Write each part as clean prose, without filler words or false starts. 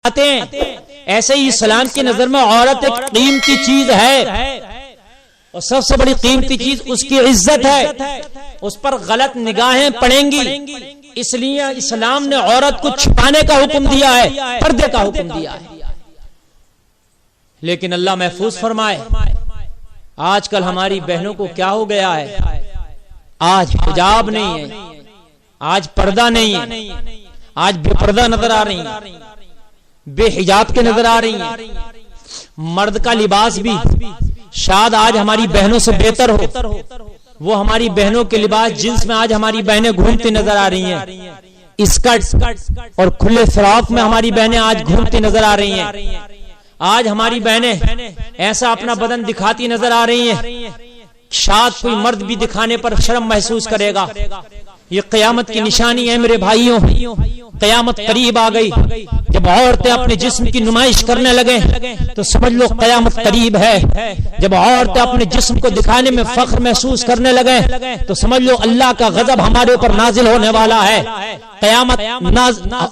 آتے ہیں، ایسے ہی اسلام کی نظر میں عورت ایک قیمتی چیز ہے، اور سب سے بڑی قیمتی چیز اس کی عزت ہے، اس پر غلط نگاہیں پڑیں گی، اس لیے اسلام نے عورت کو چھپانے کا حکم دیا ہے، پردے کا حکم دیا ہے۔ لیکن اللہ محفوظ فرمائے، آج کل ہماری بہنوں کو کیا ہو گیا ہے، آج حجاب نہیں ہے، آج پردہ نہیں ہے، آج بے پردہ نظر آ رہی ہیں، بے حجاب کے نظر آ رہی ہیں، مرد کا لباس بھی شاید آج ہماری بہنوں سے بہتر ہو، وہ ہماری بہنوں کے لباس جنس میں آج ہماری بہنیں گھومتی نظر آ رہی ہیں، اسکرٹ اور کھلے فراق میں ہماری بہنیں آج گھومتی نظر آ رہی ہیں، آج ہماری بہنیں ایسا اپنا بدن دکھاتی نظر آ رہی ہیں، شاید کوئی مرد بھی دکھانے پر شرم محسوس کرے گا۔ یہ قیامت کی نشانی ہے میرے بھائیوں، قیامت قریب آ گئی، جب عورتیں اپنے جسم کی نمائش کرنے لگیں تو سمجھ لو قیامت قریب ہے، جب عورتیں اپنے جسم کو دکھانے میں فخر محسوس کرنے لگیں تو سمجھ لو اللہ کا غضب ہمارے اوپر نازل ہونے والا ہے، قیامت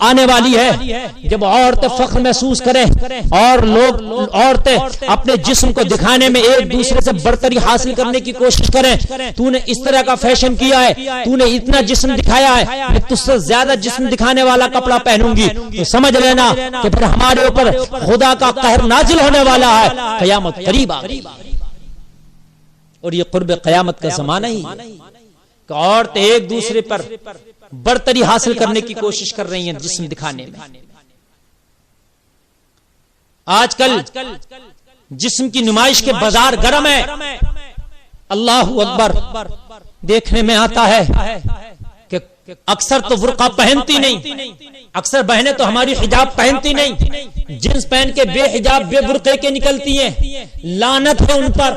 آنے والی ہے۔ جب عورتیں فخر محسوس کریں اور عورتیں اپنے جسم کو دکھانے میں ایک دوسرے سے برتری حاصل کرنے کی کوشش کریں، تو نے اس طرح کا فیشن کیا ہے، تو نے اتنا جسم دکھایا ہے، میں تجھ سے زیادہ جسم دکھانے والا کپڑا پہنوں گی، تو سمجھ لینا کہ پھر ہمارے اوپر خدا کا قہر نازل ہونے والا ہے، قیامت قریب آ گئی۔ اور یہ قرب قیامت کا زمانہ ہی ہے کہ عورتیں ایک دوسرے پر برتری حاصل کرنے کی کوشش کر رہی ہیں جسم دکھانے میں۔ آج کل جسم کی نمائش کے بازار گرم ہے، اللہ اکبر، دیکھنے میں آتا ہے کہ اکثر تو برقع پہنتی نہیں، اکثر بہنیں تو ہماری حجاب پہنتی نہیں، جنس پہن کے بے حجاب بے برقعے کے نکلتی ہیں، لعنت ہے ان پر،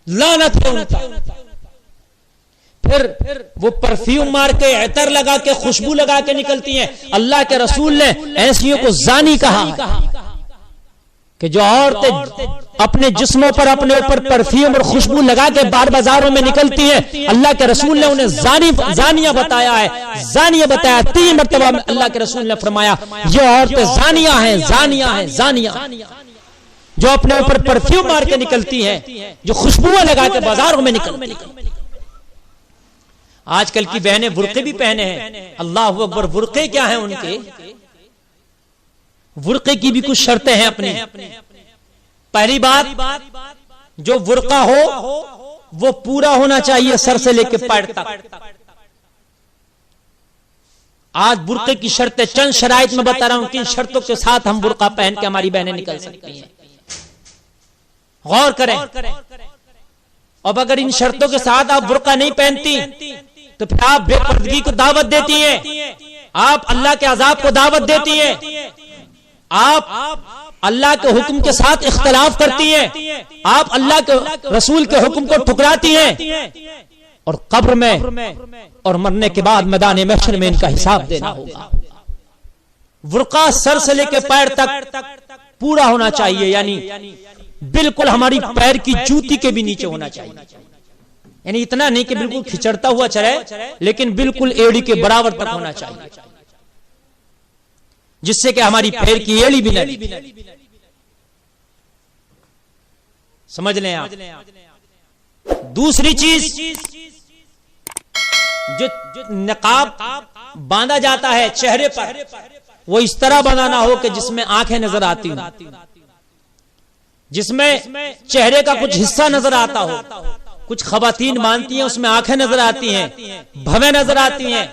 لعنت ہے ان پر۔ پھر وہ پرفیوم مار کے عطر لگا کے خوشبو لگا کے نکلتی ہیں۔ اللہ کے رسول نے ایسیوں کو زانی کہا ہے کہ جو عورتیں اپنے جسموں پر اپنے اوپر پرفیوم اور خوشبو لگا کے بار بازاروں میں نکلتی ہیں، اللہ کے رسول نے انہیں زانیہ بتایا ہے، زانیہ بتایا۔ 3 مرتبہ اللہ کے رسول نے فرمایا یہ عورتیں زانیہ ہیں، زانیہ ہیں، زانیہ، جو اپنے اوپر پرفیوم مار کے نکلتی ہیں، جو خوشبو لگا کے بازاروں میں نکلتی ہیں۔ آج کل کی بہنیں برقعے بھی پہنے ہیں، اللہ اکبر، برقعے کیا ہیں ان کے؟ برقعے کی بھی کچھ شرطیں ہیں اپنی۔ پہلی بات، جو برقع ہو وہ پورا ہونا چاہیے سر سے لے کے پیر تک۔ آج برقعے کی شرطیں چند شرائط میں بتا رہا ہوں، کن شرطوں کے ساتھ ہم برقع پہن کے ہماری بہنیں نکل سکتی ہیں، غور کریں۔ اب اگر ان شرطوں کے ساتھ آپ برقع نہیں پہنتی تو پھر آپ بے پردگی کو دعوت دیتی ہیں، آپ اللہ کے عذاب کو دعوت دیتی ہیں، آپ اللہ کے حکم کے ساتھ اختلاف کرتی ہیں، آپ اللہ کے رسول کے حکم کو ٹھکراتی ہیں، اور قبر میں اور مرنے کے بعد میدان محشر میں ان کا حساب دینا ہوگا۔ برقع سر سے لے کے پیر تک پورا ہونا چاہیے، یعنی بالکل ہماری پیر کی جوتی کے بھی نیچے ہونا چاہیے، یعنی اتنا نہیں کہ بالکل کھچڑتا ہوا چلے، لیکن بالکل ایڑی کے برابر تک ہونا چاہیے، جس سے کہ ہماری پیر کی ایڑی بھی نہ سمجھ لیں آپ۔ دوسری چیز، جو نقاب باندھا جاتا ہے چہرے پر، وہ اس طرح بنانا ہو کہ جس میں آنکھیں نظر آتی ہوں، جس میں چہرے کا کچھ حصہ نظر آتا ہو۔ کچھ خواتین مانتی ہیں اس میں آنکھیں نظر آتی ہیں، بھویں نظر آتی ہیں،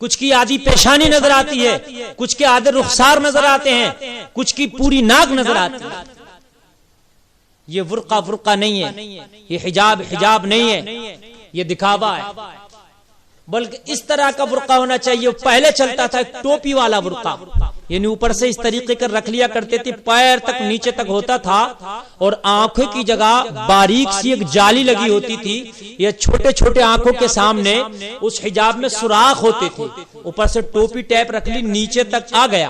کچھ کی آدھی پیشانی نظر آتی ہے، کچھ کے آدھے رخسار نظر آتے ہیں، کچھ کی پوری ناک نظر آتی ہے۔ یہ برقع نہیں ہے، یہ حجاب نہیں ہے، یہ دکھاوا ہے، بلکہ اس طرح کا برقع ہونا چاہیے۔ پہلے چلتا تھا ایک ٹوپی والا برقع، یعنی اوپر سے اس طریقے کر رکھ لیا کرتے تھے، پیر تک نیچے تک ہوتا تھا، اور آنکھوں کی جگہ باریک سی ایک جالی لگی ہوتی تھی، یا چھوٹے چھوٹے آنکھوں کے سامنے اس حجاب میں سوراخ ہوتے تھے، اوپر سے ٹوپی ٹیپ رکھ لی، نیچے تک آ گیا،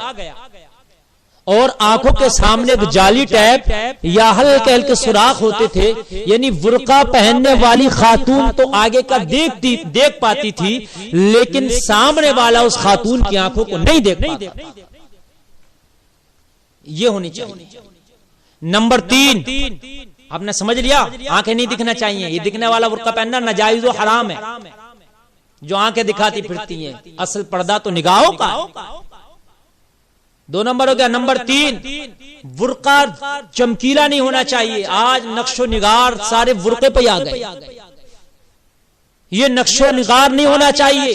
اور آنکھوں کے سامنے ایک جالی ٹیپ یا ہلکے ہلکے سوراخ ہوتے تھے، یعنی برقع پہننے والی خاتون تو آگے کا دیکھ پاتی تھی، لیکن سامنے والا اس خاتون کی آنکھوں کو نہیں دیکھ پاتا۔ یہ ہونی چاہیے۔ نمبر 3 آپ نے سمجھ لیا، آنکھیں نہیں دکھنا چاہیے، یہ دکھنے والا برقع پہننا ناجائز و حرام ہے، جو آنکھیں دکھاتی پھرتی ہیں، اصل پردہ تو نگاہوں کا۔ 2 نمبر ہو گیا۔ نمبر 3 برقع چمکیلا نہیں ہونا چاہیے۔ آج نقش و نگار سارے برقعے پہ آ گئے، یہ نقش و نگار نہیں ہونا چاہیے،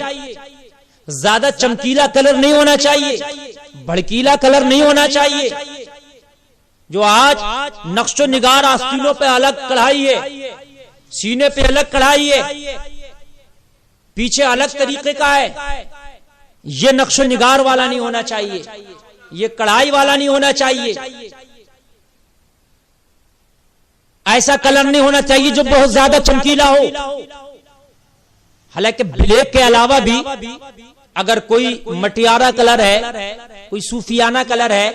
زیادہ چمکیلا کلر نہیں ہونا چاہیے، بھڑکیلا کلر نہیں ہونا چاہیے۔ جو آج نقش و نگار آستینوں پہ الگ کڑھائی ہے، سینے پہ الگ کڑھائی ہے، پیچھے الگ طریقے کا ہے، یہ نقش و نگار والا نہیں ہونا چاہیے، یہ کڑھائی والا نہیں ہونا چاہیے، ایسا کلر نہیں ہونا چاہیے جو بہت زیادہ چمکیلا ہو۔ حالانکہ بلیک کے علاوہ بھی اگر کوئی مٹیارہ کلر ہے، کوئی صوفیانہ کلر ہے،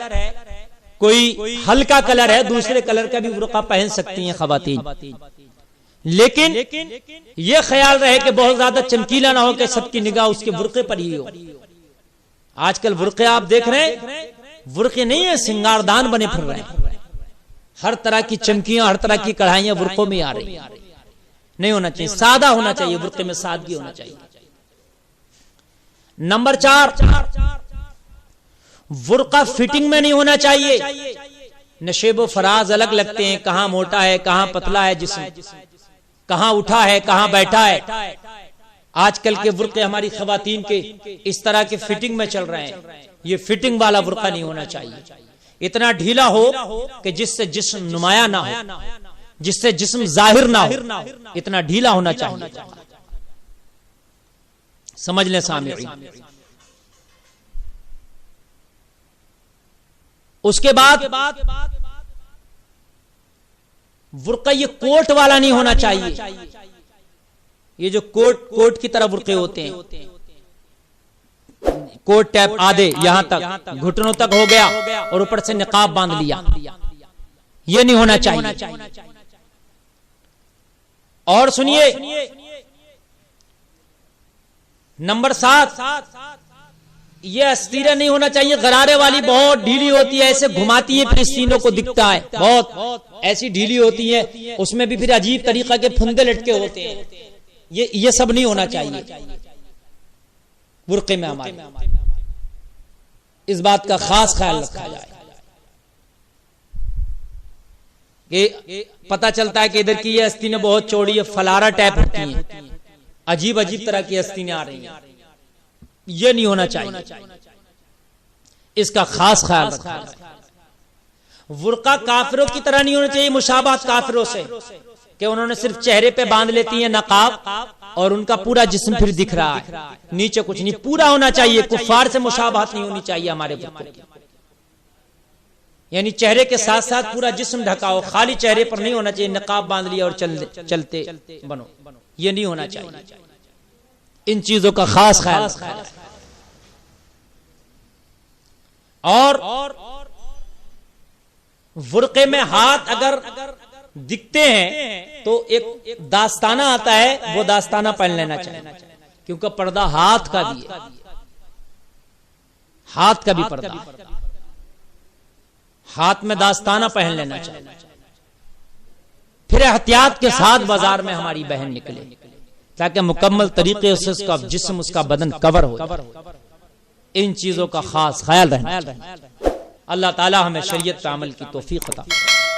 کوئی ہلکا کلر ہے، دوسرے کلر کا بھی برقع پہن سکتی ہیں خواتین، لیکن یہ خیال رہے کہ بہت زیادہ چمکیلا نہ ہو کہ سب کی نگاہ اس کے برقعے پر ہی ہو۔ آج کل برقعے آپ دیکھ رہے ہیں، برقعے نہیں ہیں، سنگاردان بنے پھر رہے ہیں، ہر طرح کی چمکیاں، ہر طرح کی کڑھائیاں برقعوں میں آ رہی ہیں۔ نہیں ہونا چاہیے، سادہ ہونا چاہیے، برقعے میں سادگی ہونا چاہیے۔ نمبر 4 برقع فٹنگ میں نہیں ہونا چاہیے۔ نشیب و فراز الگ لگتے ہیں، کہاں موٹا ہے، کہاں پتلا ہے جسم، کہاں اٹھا ہے، کہاں بیٹھا ہے۔ آج کل کے برقعے ہماری خواتین کے اس طرح کے فٹنگ میں چل رہے ہیں، یہ فٹنگ والا برقع نہیں ہونا چاہیے۔ اتنا ڈھیلا ہو کہ جس سے جسم نمایاں نہ ہو، جس سے جسم ظاہر نہ ہو، اتنا ڈھیلا ہونا چاہیے۔ سمجھ لیں سامعین۔ اس کے بعد برقع یہ کوٹ والا نہیں ہونا چاہیے، یہ جو کوٹ کی طرح برقعے ہوتے ہیں، کوٹ ٹیپ آدھے یہاں تک گھٹنوں تک ہو گیا اور اوپر سے نقاب باندھ لیا، یہ نہیں ہونا چاہیے۔ اور سنیے نمبر 7 یہ استیرہ نہیں ہونا چاہیے، غرارے والی بہت ڈھیلی ہوتی ہے، ایسے گھماتی ہے پھر سینوں کو دکھتا ہے، بہت ایسی ڈھیلی ہوتی ہے، اس میں بھی پھر عجیب طریقہ کے پھندے لٹکے ہوتے ہیں، یہ سب نہیں ہونا چاہیے برقعے میں ہمارے۔ اس بات کا خاص خیال رکھا جائے کہ پتہ چلتا ہے کہ ادھر کی یہ استینیں بہت چوڑی ہے، فلارا ٹیپ ہوتی ہیں، عجیب عجیب طرح کی استینیں آ رہی ہیں، یہ نہیں ہونا چاہیے، اس کا خاص خیال رکھا جائے۔ برقع کافروں کی طرح نہیں ہونا چاہیے، مشابہت کافروں سے کہ انہوں نے صرف چہرے پہ باندھ لیتی ہیں نقاب اور ان کا پورا جسم پھر دکھ رہا ہے، نیچے کچھ نہیں، پورا ہونا چاہیے، کفار سے مشابہت نہیں ہونی چاہیے ہمارے برقعے کی، یعنی چہرے کے ساتھ ساتھ پورا جسم ڈھکا ہو، خالی چہرے پر نہیں ہونا چاہیے، نقاب باندھ لیا اور چلتے بنو، یہ نہیں ہونا چاہیے۔ ان چیزوں کا خاص خیال رکھا جائے۔ اور برقعے میں ہاتھ اگر دکھتے ہیں تو ایک داستانہ آتا ہے، وہ داستانہ پہن لینا چاہیے، کیونکہ پردہ ہاتھ کا بھی ہے، ہاتھ کا بھی پردہ، ہاتھ میں داستانہ پہن لینا چاہیے، پھر احتیاط کے ساتھ بازار میں ہماری بہن نکلے تاکہ مکمل طریقے سے اس کا جسم، اس کا بدن کور ہو جائے۔ ان چیزوں کا خاص خیال رہنا۔ اللہ تعالی ہمیں شریعت پہ عمل کی توفیق عطا فرمائے۔